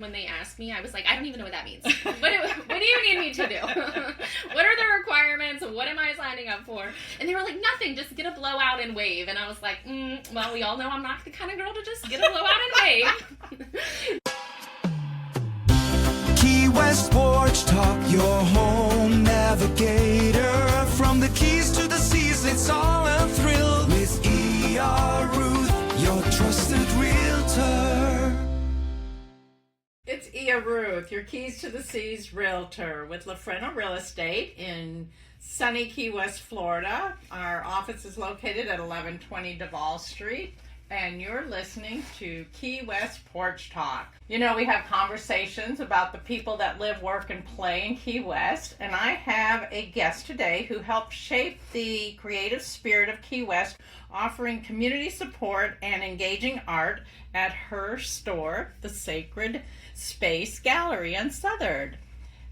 When they asked me, I was like, I don't even know what that means. What do you need me to do? What are the requirements? What am I signing up for? And they were like, nothing, just get a blowout and wave. And I was like, well, we all know I'm not the kind of girl to just get a blowout and wave. Key West Porch Talk, your home navigator. From the keys to the seas, it's all a thrill. With Ruth, your trusted realtor. It's Ruth, your Keys to the Seas realtor with LaFrena Real Estate in sunny Key West, Florida. Our office is located at 1120 Duval Street, and you're listening to Key West Porch Talk. You know, we have conversations about the people that live, work, and play in Key West, and I have a guest today who helped shape the creative spirit of Key West, offering community support and engaging art at her store, the Sacred Space Gallery on Southern.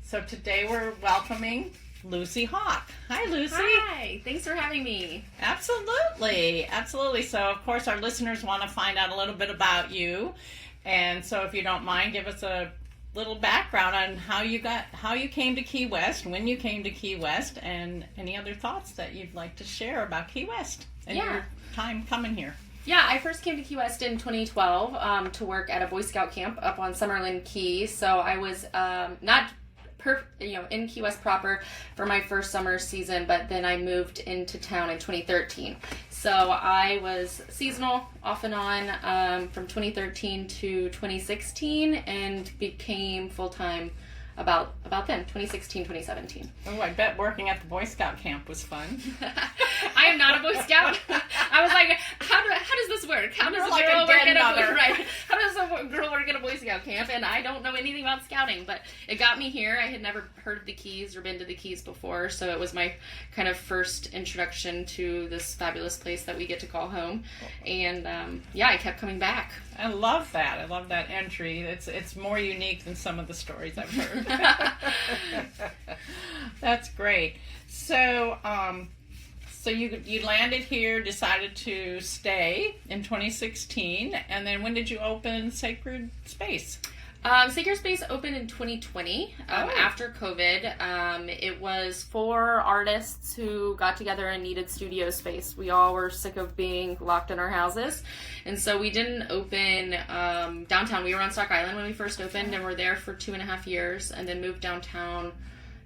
So today we're welcoming Lucy Hawk. Hi, Lucy. Hi, thanks for having me. Absolutely. So of course our listeners want to find out a little bit about you. And so if you don't mind, give us a little background on how you came to Key West, when you came to Key West, and any other thoughts that you'd like to share about Key West and your time coming here. Yeah, I first came to Key West in 2012 to work at a Boy Scout camp up on Summerlin Key. So I was not in Key West proper for my first summer season, but then I moved into town in 2013. So I was seasonal off and on from 2013 to 2016 and became full-time about then, 2016, 2017. Oh, I bet working at the Boy Scout camp was fun. I am not a Boy Scout. I was like, how does this work? How does a girl work at a Boy Scout camp? And I don't know anything about scouting, but it got me here. I had never heard of the Keys or been to the Keys before, so it was my kind of first introduction to this fabulous place that we get to call home. And I kept coming back. I love that. I love that entry. It's more unique than some of the stories I've heard. That's great. So, you landed here, decided to stay in 2016, and then when did you open Sacred Space? Sacred Space opened in 2020 after COVID. It was for artists who got together and needed studio space. We all were sick of being locked in our houses, and so we didn't open downtown. We were on Stock Island when we first opened, and were there for 2.5 years, and then moved downtown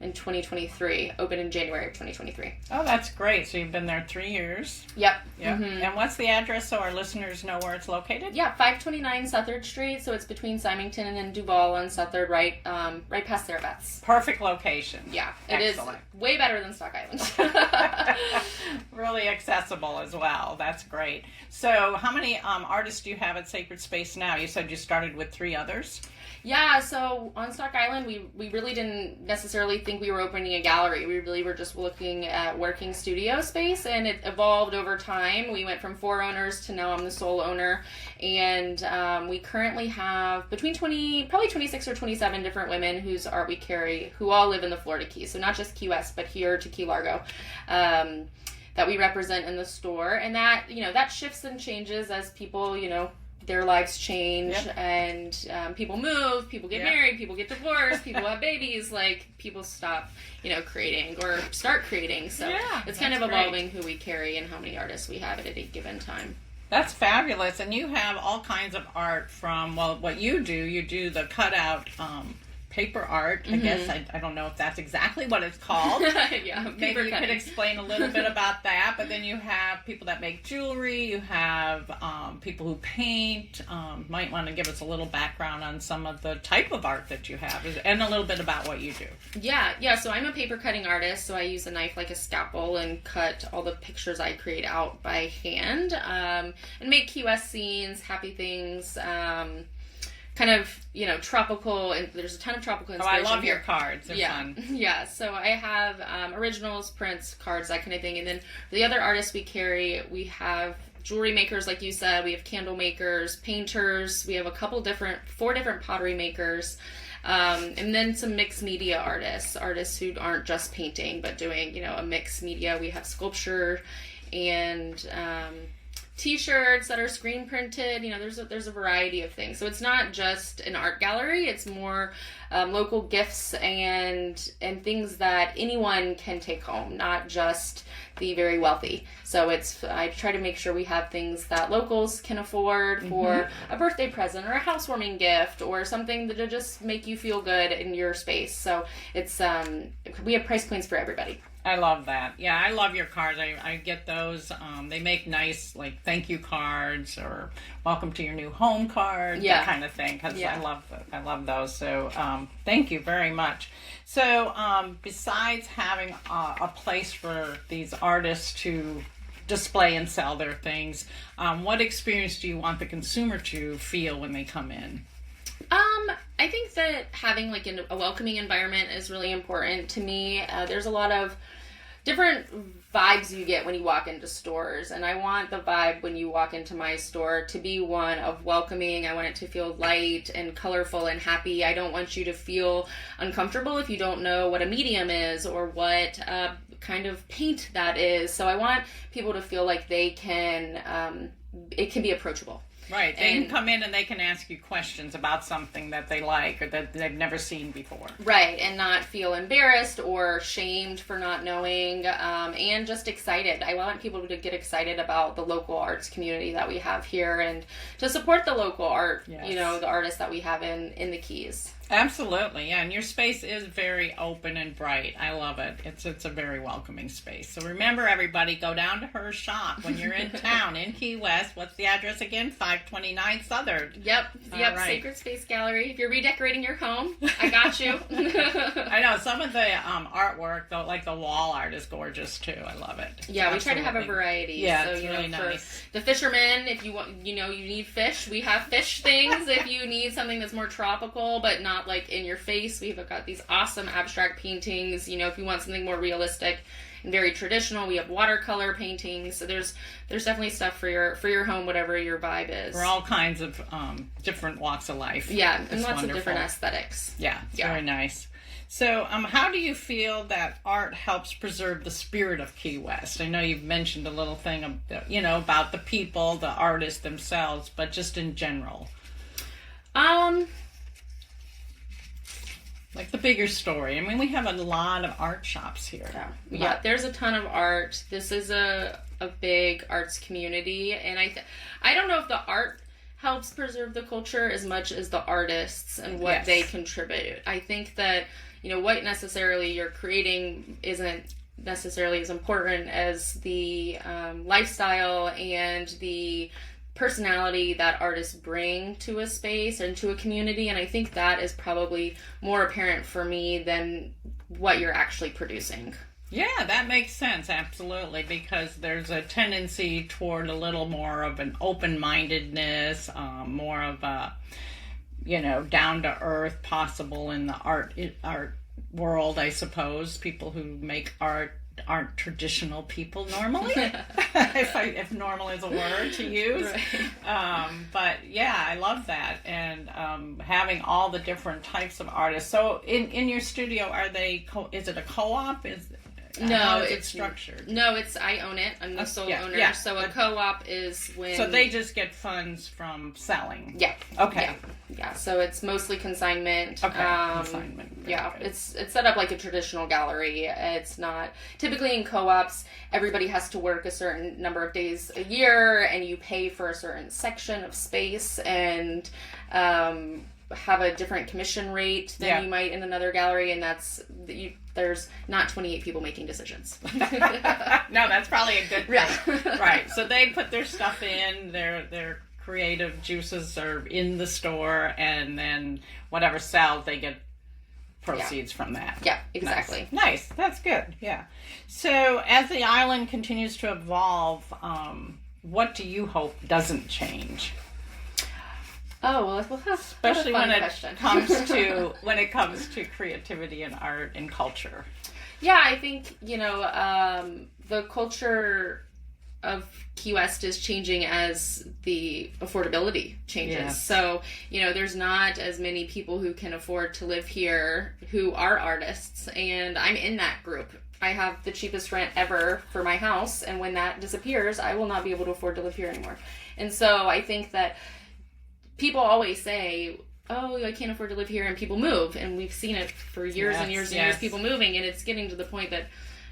in 2023, opened in January of 2023. Oh, that's great. So you've been there 3 years. Yep. Mm-hmm. And what's the address so our listeners know where it's located? Yeah, 529 Southard Street. So it's between Symington and Duval on Southard, right past Theravets. Perfect location. Yeah, it Excellent. Is way better than Stock Island. Really accessible as well. That's great. So how many artists do you have at Sacred Space now? You said you started with 3 others. Yeah, so on Stock Island, we really didn't necessarily think we were opening a gallery. We really were just looking at working studio space, and it evolved over time. We went from 4 owners to now I'm the sole owner, and we currently have between 26 or 27 different women whose art we carry, who all live in the Florida Keys, so not just Key West, but here to Key Largo. That we represent in the store, and that shifts and changes as people, their lives change. Yep. And people move, people get married, people get divorced, people have babies, people stop, creating or start creating. So it's kind of evolving who we carry and how many artists we have at any given time. That's fabulous. And you have all kinds of art from, what you do the cutout paper art. I guess I don't know if that's exactly what it's called. Maybe you could explain a little bit about that. But then you have people that make jewelry. You have people who paint. Might want to give us a little background on some of the type of art that you have, and a little bit about what you do. Yeah. So I'm a paper cutting artist. So I use a knife like a scalpel and cut all the pictures I create out by hand, and make Key West scenes, happy things. Kind of, tropical, and there's a ton of tropical inspiration. I love here. your cards. They're fun. Yeah, so I have originals, prints, cards, that kind of thing. And then for the other artists we carry, we have jewelry makers, like you said. We have candle makers, painters. We have 4 different pottery makers. And then some mixed media artists who aren't just painting, but doing, a mixed media. We have sculpture and T-shirts that are screen printed. There's a variety of things. So it's not just an art gallery. It's more local gifts and things that anyone can take home, not just the very wealthy. So I try to make sure we have things that locals can afford for a birthday present or a housewarming gift or something to just make you feel good in your space. So it's we have price points for everybody. I love that. Yeah, I love your cards. I get those. They make nice, like, thank you cards or welcome to your new home card, that kind of thing, because I love those. So thank you very much. So besides having a place for these artists to display and sell their things, what experience do you want the consumer to feel when they come in? I think that having like a welcoming environment is really important to me. There's a lot of different vibes you get when you walk into stores, and I want the vibe when you walk into my store to be one of welcoming. I want it to feel light and colorful and happy. I don't want you to feel uncomfortable if you don't know what a medium is or what kind of paint that is. So I want people to feel like they can, it can be approachable. Right. They can come in and they can ask you questions about something that they like or that they've never seen before. Right. And not feel embarrassed or shamed for not knowing, and just excited. I want people to get excited about the local arts community that we have here and to support the local art, the artists that we have in the Keys. Absolutely, yeah, and your space is very open and bright. I love it. It's a very welcoming space. So remember, everybody, go down to her shop when you're in town in Key West. What's the address again? 529 Southern. Yep, right. Sacred Space Gallery. If you're redecorating your home, I got you. I know, some of the artwork, though, like the wall art, is gorgeous too. I love it. Yeah, we try to have a variety. Yeah, so, it's really nice. For the fishermen, if you want, you need fish, we have fish things. If you need something that's more tropical, but not like in your face, we've got these awesome abstract paintings. If you want something more realistic and very traditional, we have watercolor paintings. So there's definitely stuff for your home, whatever your vibe is. For all kinds of different walks of life. Yeah, and lots of different aesthetics. Yeah, it's very nice. So how do you feel that art helps preserve the spirit of Key West? I know you've mentioned a little thing about the people, the artists themselves, but just in general. Like the bigger story. I mean, we have a lot of art shops here. Yeah, there's a ton of art. This is a big arts community, and I don't know if the art helps preserve the culture as much as the artists and what they contribute. I think that, what necessarily you're creating isn't necessarily as important as the lifestyle and the personality that artists bring to a space and to a community, and I think that is probably more apparent for me than what you're actually producing. Yeah, that makes sense, absolutely, because there's a tendency toward a little more of an open-mindedness, more of a, down-to-earth possible in the art world, I suppose. People who make art aren't traditional people normally, if normal is a word to use. Right. But yeah, I love that, and having all the different types of artists. So in your studio, is it a co-op? No, it's structured. No, I own it. I'm the sole owner. Yeah. So a co-op is when... So they just get funds from selling. Yeah. Okay. Yeah. So it's mostly consignment. Okay. Consignment. Yeah. It's set up like a traditional gallery. It's not typically in co-ops. Everybody has to work a certain number of days a year, and you pay for a certain section of space, and have a different commission rate than you might in another gallery, and there's not 28 people making decisions. No, that's probably a good thing. Right. Right. So they put their stuff in, their creative juices are in the store, and then whatever sells, they get proceeds from that. Yeah, exactly. Nice. That's good. Yeah. So as the island continues to evolve, what do you hope doesn't change? Oh, well, especially when it comes to creativity and art and culture. Yeah, I think the culture of Key West is changing as the affordability changes. Yeah. So there's not as many people who can afford to live here who are artists, and I'm in that group. I have the cheapest rent ever for my house, and when that disappears, I will not be able to afford to live here anymore. And so I think that people always say, oh, I can't afford to live here, and people move, and we've seen it for years and years and years, people moving, and it's getting to the point that,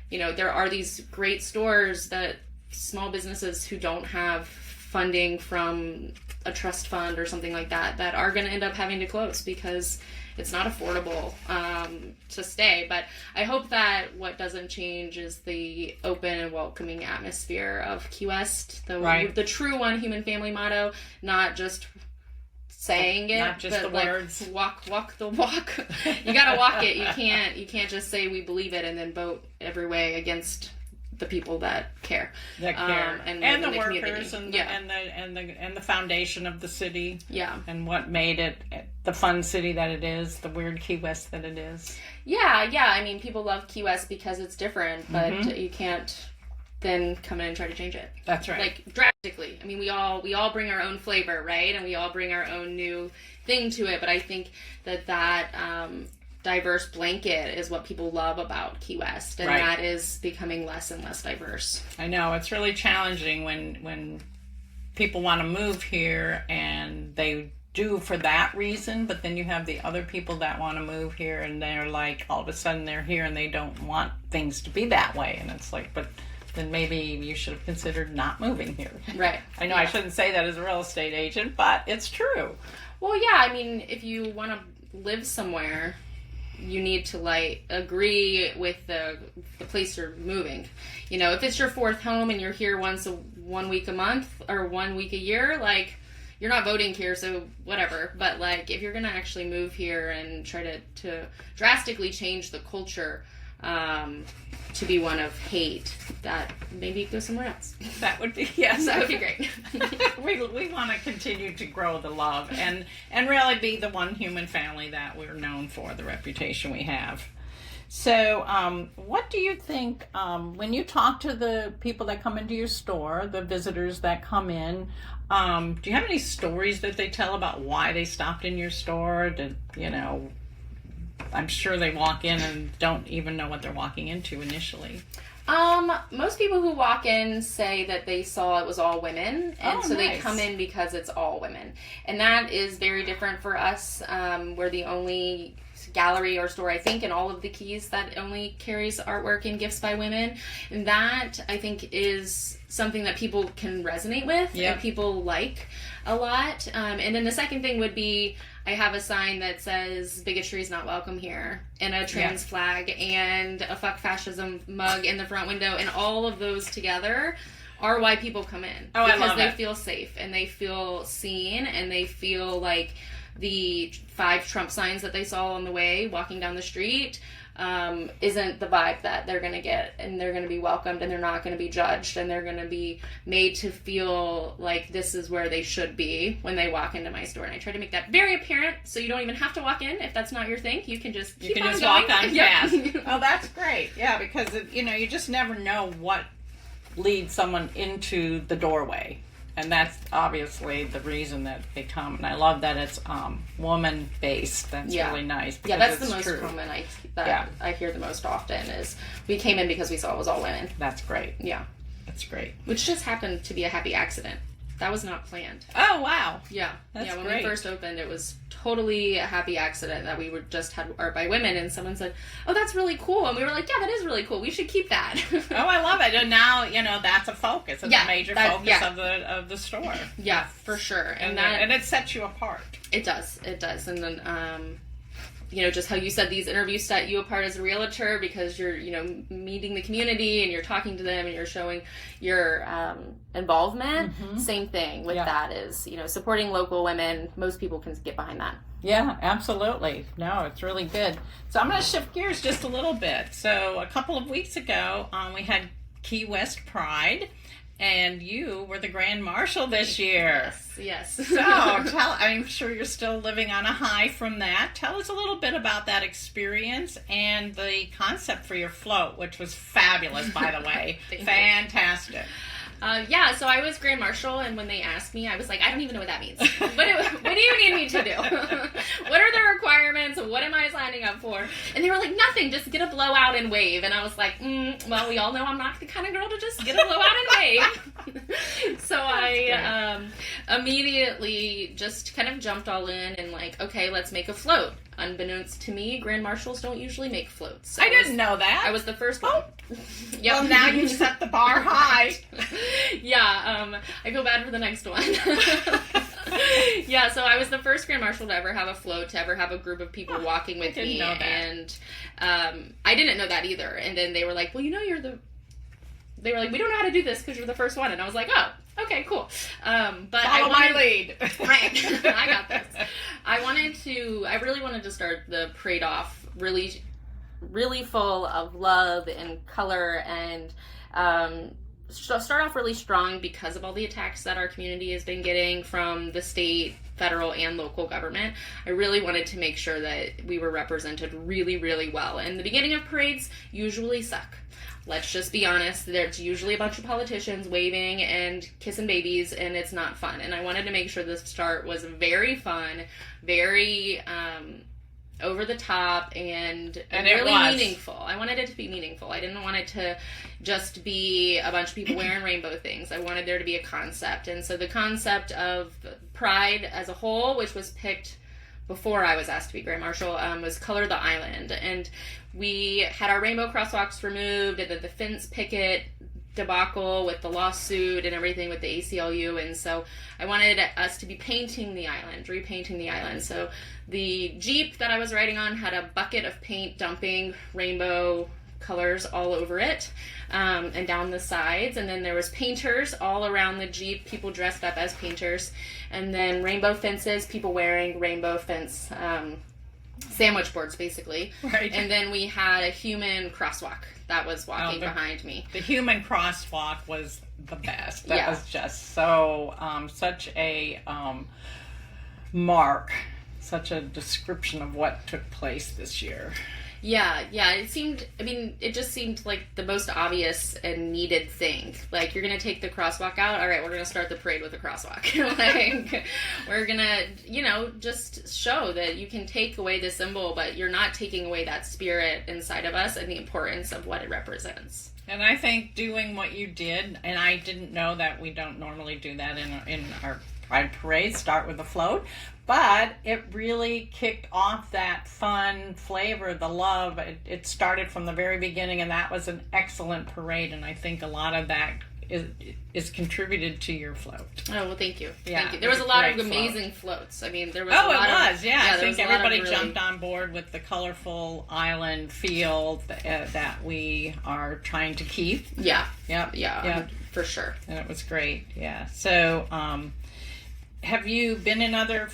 you know, there are these great stores that small businesses who don't have funding from a trust fund or something like that that are going to end up having to close because it's not affordable to stay. But I hope that what doesn't change is the open and welcoming atmosphere of Key West, the true one human family motto, not just saying it, not just but the words. Walk the walk. You gotta walk it. You can't just say we believe it and then vote every way against the people that care. And the workers and the foundation of the city. Yeah. And what made it the fun city that it is, the weird Key West that it is. Yeah. I mean, people love Key West because it's different, but you can't then come in and try to change it. That's right. Like drastically. I mean, we all bring our own flavor, right? And we all bring our own new thing to it. But I think that diverse blanket is what people love about Key West, and that is becoming less and less diverse. I know it's really challenging when people want to move here, and they do for that reason, but then you have the other people that want to move here, and they're like, all of a sudden they're here and they don't want things to be that way, and it's like, but then maybe you should have considered not moving here. Right. I know I shouldn't say that as a real estate agent, but it's true. Well, yeah, I mean, if you want to live somewhere, you need to agree with the place you're moving. You know, if it's your fourth home and you're here 1 week a month or 1 week a year, you're not voting here, so whatever. But if you're gonna actually move here and try to drastically change the culture to be one of hate, that maybe go somewhere else. That would be, yes. That would be great. we want to continue to grow the love and really be the one human family that we're known for, the reputation we have. So what do you think, when you talk to the people that come into your store, the visitors that come in, do you have any stories that they tell about why they stopped in your store? I'm sure they walk in and don't even know what they're walking into initially. Most people who walk in say that they saw it was all women, and so nice. they come in because it's all women. And that is very different for us. We're the only gallery or store, I think, in all of the Keys that only carries artwork and gifts by women. And that, I think, is something that people can resonate with and people like a lot. And then the second thing would be, I have a sign that says bigotry is not welcome here, and a trans flag, and a fuck fascism mug in the front window, and all of those together are why people come in. Because they feel safe, and they feel seen, and they feel like the 5 Trump signs that they saw on the way walking down the street isn't the vibe that they're going to get, and they're going to be welcomed, and they're not going to be judged, and they're going to be made to feel like this is where they should be when they walk into my store. And I try to make that very apparent, so you don't even have to walk in if that's not your thing. You can just keep on going. Walk on fast. Oh, that's great. Yeah, because you just never know what leads someone into the doorway. And that's obviously the reason that they come. And I love that it's woman-based. That's really nice. Yeah, that's the most common I hear the most often is we came in because we saw it was all women. That's great. Yeah. That's great. Which just happened to be a happy accident. That was not planned. Oh, wow. Yeah. That's when great. we first opened, it was totally a happy accident that we just had art by women, and someone said, oh, that's really cool. And we were like, yeah, that is really cool. We should keep that. Oh, I love it. And now, that's a focus. It's a major focus of the store. Yeah, for sure. And it sets you apart. It does. And then, just how you said these interviews set you apart as a realtor because you're, meeting the community and you're talking to them and you're showing your involvement. Mm-hmm. Same thing with that is, supporting local women. Most people can get behind that. Yeah, absolutely. No, it's really good. So I'm going to shift gears just a little bit. So a couple of weeks ago, we had Key West Pride. And you were the Grand Marshal this year. Yes. So, I'm sure you're still living on a high from that. Tell us a little bit about that experience and the concept for your float, which was fabulous, by the way. Fantastic. So I was Grand Marshal, and when they asked me, I was like, I don't even know what that means. What do you need me to do? What are the requirements? What am I signing up have for? And they were like, nothing, just get a blowout and wave. And I was like, well, we all know I'm not the kind of girl to just get a blowout and wave. So I immediately just kind of jumped all in and like, okay, let's make a float. Unbeknownst to me, Grand Marshals don't usually make floats. So I didn't know that. I was the first one. Yep. Well, now you've set the bar high. Yeah, I feel bad for the next one. Yeah, so I was the first Grand Marshal to ever have a float, to ever have a group of people walking with me. Know that. And I didn't know that either. And then they were like, well, they were like, we don't know how to do this because you're the first one. And I was like, oh, okay, cool. But Follow my lead. Right. I got this. I really wanted to start the parade off really, really full of love and color, and start off really strong because of all the attacks that our community has been getting from the state, federal, and local government. I really wanted to make sure that we were represented really, really well. And the beginning of parades usually suck. Let's just be honest, there's usually a bunch of politicians waving and kissing babies, and it's not fun. And I wanted to make sure the start was very fun, very over the top, and really meaningful. I wanted it to be meaningful. I didn't want it to just be a bunch of people wearing rainbow things. I wanted there to be a concept. And so the concept of Pride as a whole, which was picked before I was asked to be Grand Marshal, was Color the Island. And we had our rainbow crosswalks removed, and then the fence picket debacle with the lawsuit and everything with the ACLU. And so I wanted us to be painting the island, repainting the island. So the Jeep that I was riding on had a bucket of paint dumping rainbow colors all over it, and down the sides. And then there was painters all around the Jeep, people dressed up as painters. And then rainbow fences, people wearing rainbow fence sandwich boards, basically. Right. And then we had a human crosswalk that was walking behind me. The human crosswalk was the best. That Yeah. was just so, such a mark, such a description of what took place this year. Yeah, it just seemed like the most obvious and needed thing. Like, you're going to take the crosswalk out? All right, we're going to start the parade with a crosswalk. Like, we're going to, just show that you can take away the symbol, but you're not taking away that spirit inside of us and the importance of what it represents. And I think doing what you did, and I didn't know that we don't normally do that in our Pride Parade, start with a float, but it really kicked off that fun flavor, the love. It started from the very beginning, and that was an excellent parade, and I think a lot of that is contributed to your float. Oh, well, thank you. Yeah, thank you. There was a lot of great amazing floats. I mean, there was Oh, a lot it was, yeah. I there think was a lot of everybody really- jumped on board with the colorful island feel that we are trying to keep. Yeah. Yep. Yeah, for sure. And it was great, yeah. So, have you been in other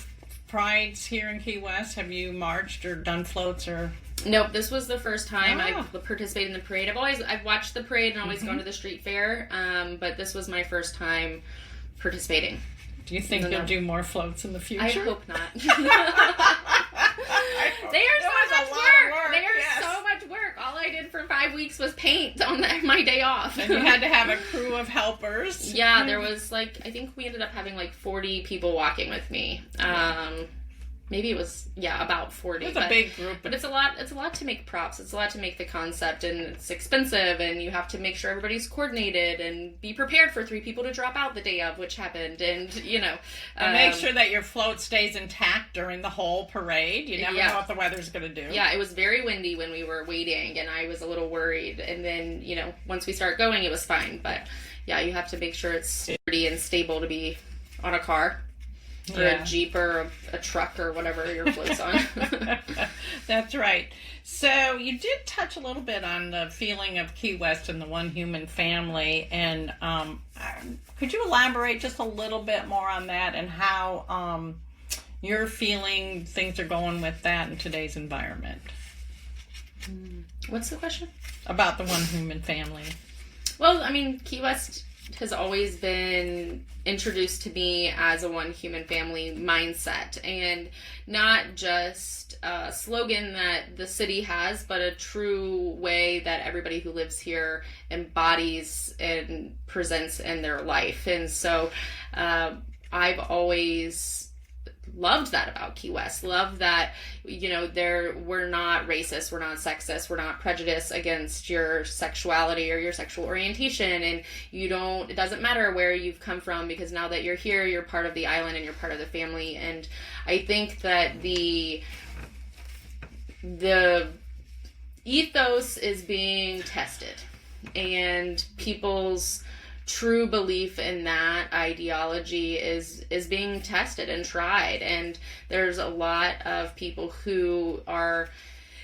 prides here in Key West? Have you marched or done floats or? Nope, this was the first time Ah. I've participated in the parade. I've watched the parade and always gone to the street fair, but this was my first time participating. Do you think you'll do more floats in the future? I hope not. They are It so was a much lot of work. work, They are yes. so much work. All I did for 5 weeks was paint on my day off. And you had to have a crew of helpers. Yeah, there was I think we ended up having 40 people walking with me. Maybe it was, about 40. It was a big group. But it's a lot to make props. It's a lot to make the concept, and it's expensive, and you have to make sure everybody's coordinated and be prepared for 3 people to drop out the day of, which happened, and, And make sure that your float stays intact during the whole parade. You never Yeah. know what the weather's going to do. Yeah, it was very windy when we were waiting, and I was a little worried. And then, once we start going, it was fine. But, yeah, you have to make sure it's sturdy and stable to be on a car. Or a Jeep or a truck or whatever your float's on. That's right. So you did touch a little bit on the feeling of Key West and the one human family. And could you elaborate just a little bit more on that and how you're feeling things are going with that in today's environment? What's the question? About the one human family. Well, I mean, Key West has always been introduced to me as a one human family mindset, and not just a slogan that the city has, but a true way that everybody who lives here embodies and presents in their life. And so I've always loved that about Key West. Loved that, we're not racist, we're not sexist, we're not prejudiced against your sexuality or your sexual orientation, and it doesn't matter where you've come from, because now that you're here, you're part of the island and you're part of the family. And I think that the ethos is being tested, and people's true belief in that ideology is being tested and tried. And there's a lot of people who are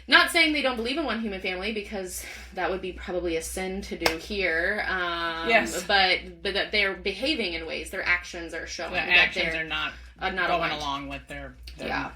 not saying they don't believe in one human family, because that would be probably a sin to do here. Yes. But that they're behaving in ways, their actions are showing The that actions they're are not going aligned. along with their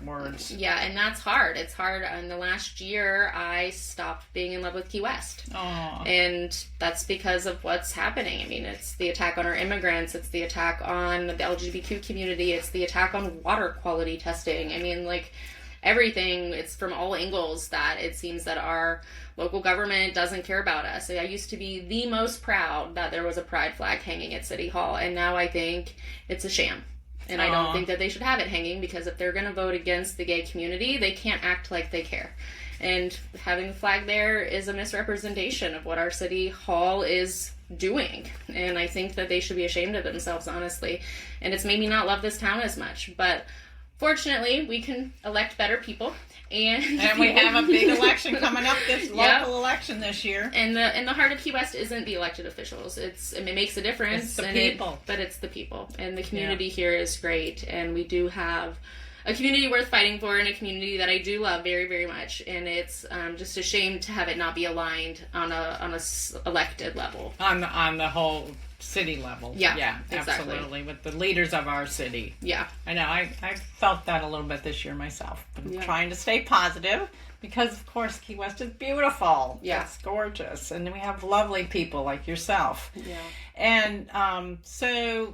words. Yeah, and that's hard. It's hard. In the last year, I stopped being in love with Key West. Oh. And that's because of what's happening. I mean, it's the attack on our immigrants. It's the attack on the LGBTQ community. It's the attack on water quality testing. I mean, like, everything. It's from all angles that it seems that our local government doesn't care about us. I used to be the most proud that there was a pride flag hanging at City Hall, and now I think it's a sham. And I don't think that they should have it hanging, because if they're going to vote against the gay community, they can't act like they care. And having the flag there is a misrepresentation of what our City Hall is doing. And I think that they should be ashamed of themselves, honestly. And it's made me not love this town as much. But fortunately, we can elect better people. And we have a big election coming up, this local election this year. And the heart of Key West isn't the elected officials. It makes a difference. It's the people. But it's the people. And the community here is great. And we do have a community worth fighting for, and a community that I do love very, very much. And it's just a shame to have it not be aligned on a elected level. On the whole city level. Yeah, absolutely. exactly. With the leaders of our city. Yeah. I know. I felt that a little bit this year myself. But I'm Yeah. trying to stay positive, because, of course, Key West is beautiful. Yeah. It's gorgeous. And we have lovely people like yourself. Yeah. And so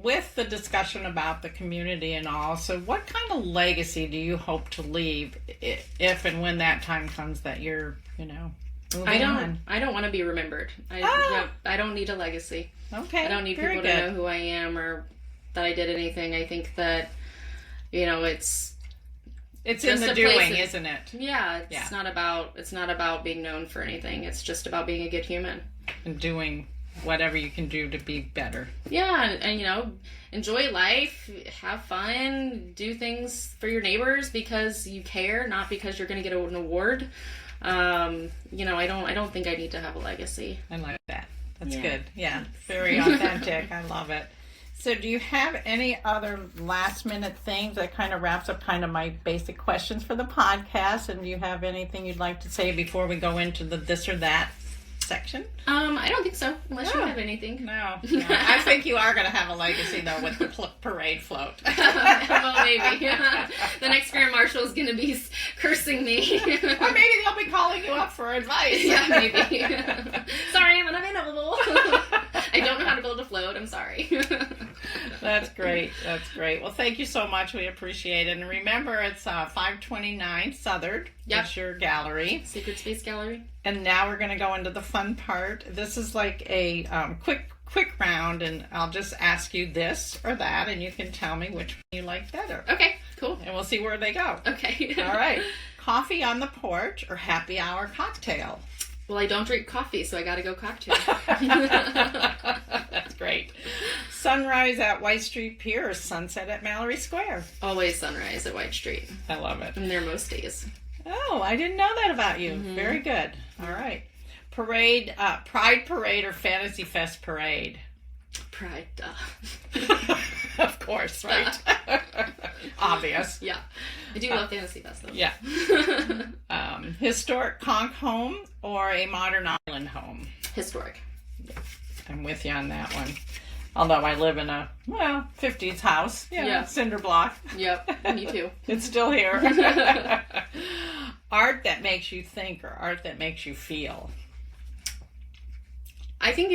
with the discussion about the community and all, so what kind of legacy do you hope to leave if and when that time comes that you're, moving on? I don't want to be remembered. I don't need a legacy. Okay. I don't need very people good. to know who I am or that I did anything. I think that, it's It's in just the a place doing, that- isn't it? yeah, it's not about being known for anything. It's just about being a good human. And doing whatever you can do to be better. Yeah, and enjoy life, have fun, do things for your neighbors because you care, not because you're going to get an award. I don't think I need to have a legacy. I like that. That's Yeah. good. Yeah, very authentic. I love it. So do you have any other last minute things that kind of wraps up kind of my basic questions for the podcast? And do you have anything you'd like to say before we go into the this or that section? I don't think so, unless you No. have anything. No. I think you are going to have a legacy, though, with the parade float. Well, maybe. The next Grand Marshal is going to be cursing me. Or maybe they'll be calling you up for advice. Yeah, maybe. Sorry, I'm unavailable. I don't know how to build a float. I'm sorry. That's great. That's great. Well, thank you so much. We appreciate it. And remember, it's 529 Southard. Yep. It's your gallery. Secret Space Gallery. And now we're going to go into the fun part. This is like a quick round, and I'll just ask you this or that, and you can tell me which one you like better. Okay, cool. And we'll see where they go. Okay. All right. Coffee on the porch or happy hour cocktail? Well, I don't drink coffee, so I gotta go cocktail. That's great. Sunrise at White Street Pier or sunset at Mallory Square? Always sunrise at White Street. I love it. I'm there most days. Oh, I didn't know that about you. Very good. All right. Pride Parade or Fantasy Fest Parade? Pride, duh. Of course, right? Obvious. Yeah. I do love Fantasy Fest, though. Yeah. Historic conch home or a modern island home? Historic. I'm with you on that one. Although I live in a, 50s house. Yeah. Cinder block. Yep, me too. It's still here. Art that makes you think or art that makes you feel? I think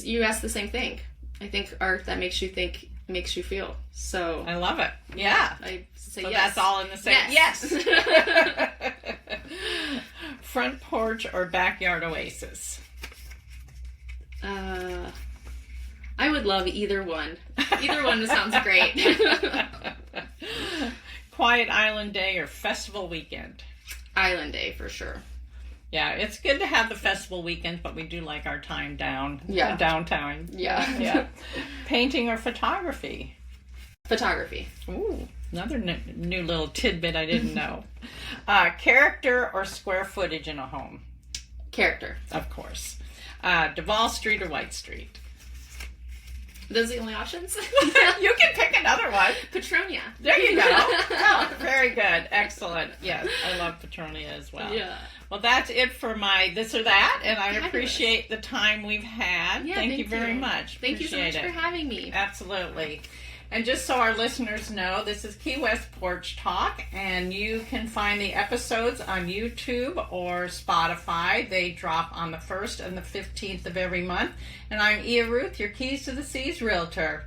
you asked the same thing. I think art that makes you think makes you feel. So I love it. Yeah. I say So yes. that's all in the same. Yes. Front porch or backyard oasis? I would love either one. Either one sounds great. quiet island day or festival weekend? Island day for sure. Yeah, it's good to have the festival weekend, but we do like our time downtown. Yeah. Yeah. Painting or photography? Photography. Ooh, another new little tidbit I didn't know. Character or square footage in a home? Character. Of course. Duval Street or White Street? Those are the only options? You can pick another one. Petronia. There you go. Oh, very good. Excellent. Yes, I love Petronia as well. Yeah. Well, that's it for my this or that, and I Fabulous. Appreciate the time we've had. Yeah, thank you very much. Thank you so much Appreciate for it. having me. Absolutely. And just so our listeners know, this is Key West Porch Talk, and you can find the episodes on YouTube or Spotify. They drop on the 1st and the 15th of every month. And I'm Ruth, your Keys to the Seas realtor.